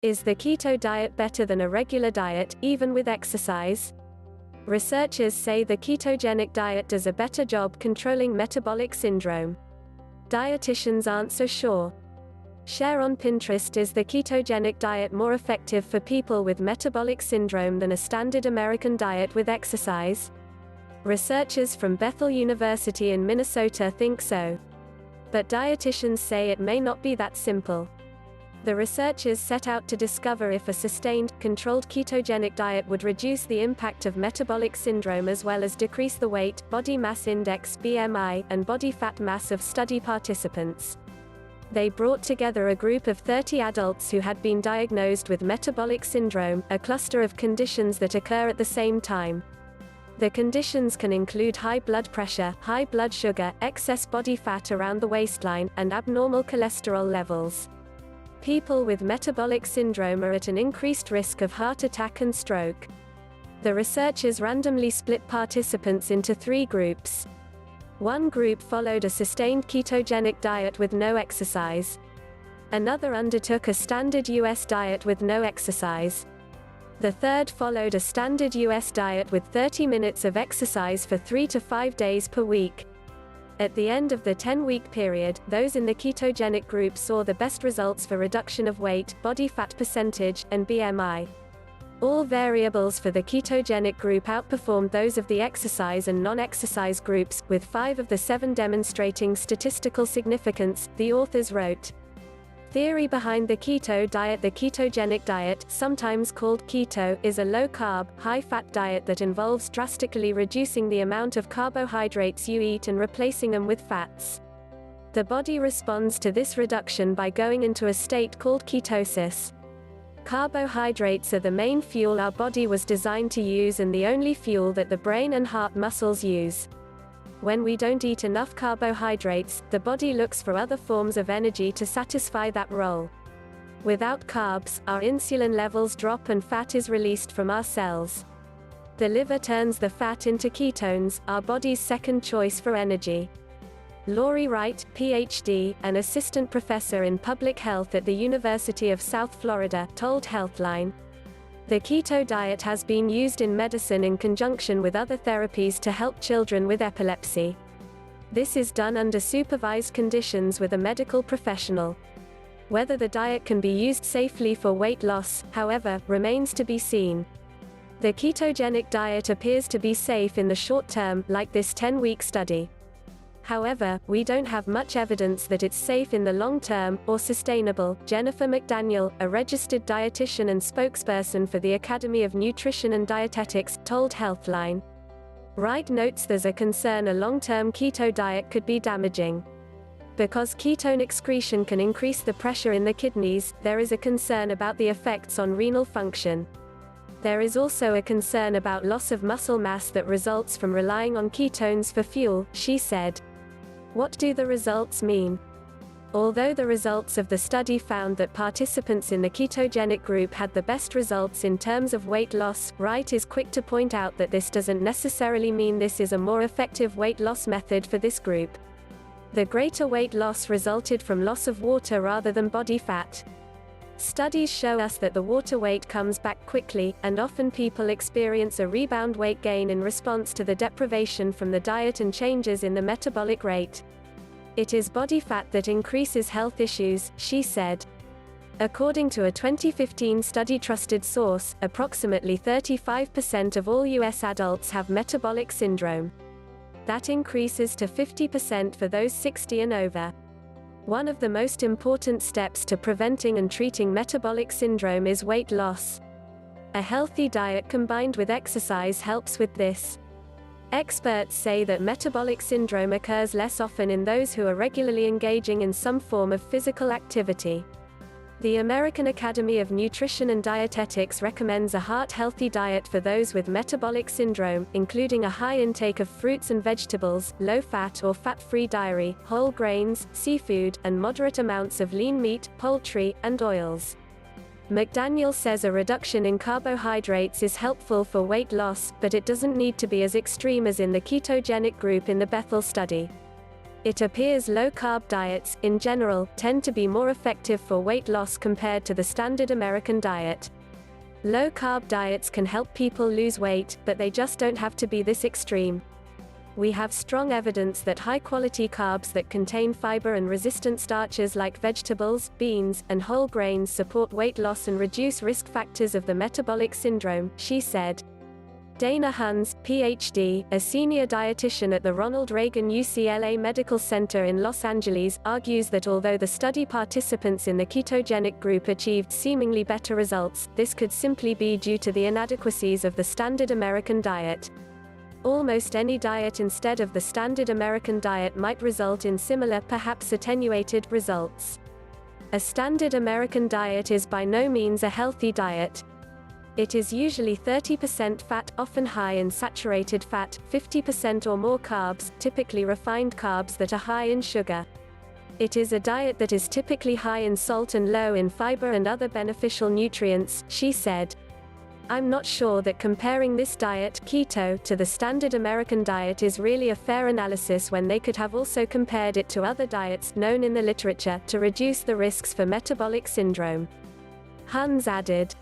Is the keto diet better than a regular diet, even with exercise? Researchers say the ketogenic diet does a better job controlling metabolic syndrome. Dietitians aren't so sure. Share on Pinterest: is the ketogenic diet more effective for people with metabolic syndrome than a standard American diet with exercise? Researchers from Bethel University in Minnesota think so. But dietitians say it may not be that simple. The researchers set out to discover if a sustained, controlled ketogenic diet would reduce the impact of metabolic syndrome as well as decrease the weight, body mass index (BMI), and body fat mass of study participants. They brought together a group of 30 adults who had been diagnosed with metabolic syndrome, a cluster of conditions that occur at the same time. The conditions can include high blood pressure, high blood sugar, excess body fat around the waistline, and abnormal cholesterol levels. People with metabolic syndrome are at an increased risk of heart attack and stroke. The researchers randomly split participants into 3 groups. One group followed a sustained ketogenic diet with no exercise. Another undertook a standard US diet with no exercise. The third followed a standard US diet with 30 minutes of exercise for 3 to 5 days per week. At the end of the 10-week period, those in the ketogenic group saw the best results for reduction of weight, body fat percentage, and BMI. All variables for the ketogenic group outperformed those of the exercise and non-exercise groups, with 5 of the 7 demonstrating statistical significance, the authors wrote. Theory behind the keto diet: the ketogenic diet, sometimes called keto, is a low-carb, high-fat diet that involves drastically reducing the amount of carbohydrates you eat and replacing them with fats. The body responds to this reduction by going into a state called ketosis. Carbohydrates are the main fuel our body was designed to use and the only fuel that the brain and heart muscles use. When we don't eat enough carbohydrates, the body looks for other forms of energy to satisfy that role. Without carbs, our insulin levels drop and fat is released from our cells. The liver turns the fat into ketones, our body's second choice for energy. Laurie Wright, Ph.D., an assistant professor in public health at the University of South Florida, told Healthline, "The keto diet has been used in medicine in conjunction with other therapies to help children with epilepsy. This is done under supervised conditions with a medical professional. Whether the diet can be used safely for weight loss, however, remains to be seen. The ketogenic diet appears to be safe in the short term, like this 10-week study. However, we don't have much evidence that it's safe in the long term, or sustainable." Jennifer McDaniel, a registered dietitian and spokesperson for the Academy of Nutrition and Dietetics, told Healthline. Wright notes there's a concern a long-term keto diet could be damaging. Because ketone excretion can increase the pressure in the kidneys, there is a concern about the effects on renal function. There is also a concern about loss of muscle mass that results from relying on ketones for fuel, she said. What do the results mean? Although the results of the study found that participants in the ketogenic group had the best results in terms of weight loss, Wright is quick to point out that this doesn't necessarily mean this is a more effective weight loss method for this group. The greater weight loss resulted from loss of water rather than body fat. Studies show us that the water weight comes back quickly, and often people experience a rebound weight gain in response to the deprivation from the diet and changes in the metabolic rate. It is body fat that increases health issues, she said. According to a 2015 study trusted source, approximately 35% of all US adults have metabolic syndrome. That increases to 50% for those 60 and over. One of the most important steps to preventing and treating metabolic syndrome is weight loss. A healthy diet combined with exercise helps with this. Experts say that metabolic syndrome occurs less often in those who are regularly engaging in some form of physical activity. The American Academy of Nutrition and Dietetics recommends a heart-healthy diet for those with metabolic syndrome, including a high intake of fruits and vegetables, low-fat or fat-free dairy, whole grains, seafood, and moderate amounts of lean meat, poultry, and oils. McDaniel says a reduction in carbohydrates is helpful for weight loss, but it doesn't need to be as extreme as in the ketogenic group in the Bethel study. It appears low-carb diets, in general, tend to be more effective for weight loss compared to the standard American diet. Low-carb diets can help people lose weight, but they just don't have to be this extreme. We have strong evidence that high-quality carbs that contain fiber and resistant starches like vegetables, beans, and whole grains support weight loss and reduce risk factors of the metabolic syndrome, she said. Dana Huns, Ph.D., a senior dietitian at the Ronald Reagan UCLA Medical Center in Los Angeles, argues that although the study participants in the ketogenic group achieved seemingly better results, this could simply be due to the inadequacies of the standard American diet. Almost any diet instead of the standard American diet might result in similar, perhaps attenuated, results. A standard American diet is by no means a healthy diet. It is usually 30% fat, often high in saturated fat, 50% or more carbs, typically refined carbs that are high in sugar. It is a diet that is typically high in salt and low in fiber and other beneficial nutrients, she said. I'm not sure that comparing this diet, keto, to the standard American diet is really a fair analysis when they could have also compared it to other diets, known in the literature, to reduce the risks for metabolic syndrome. Huns added.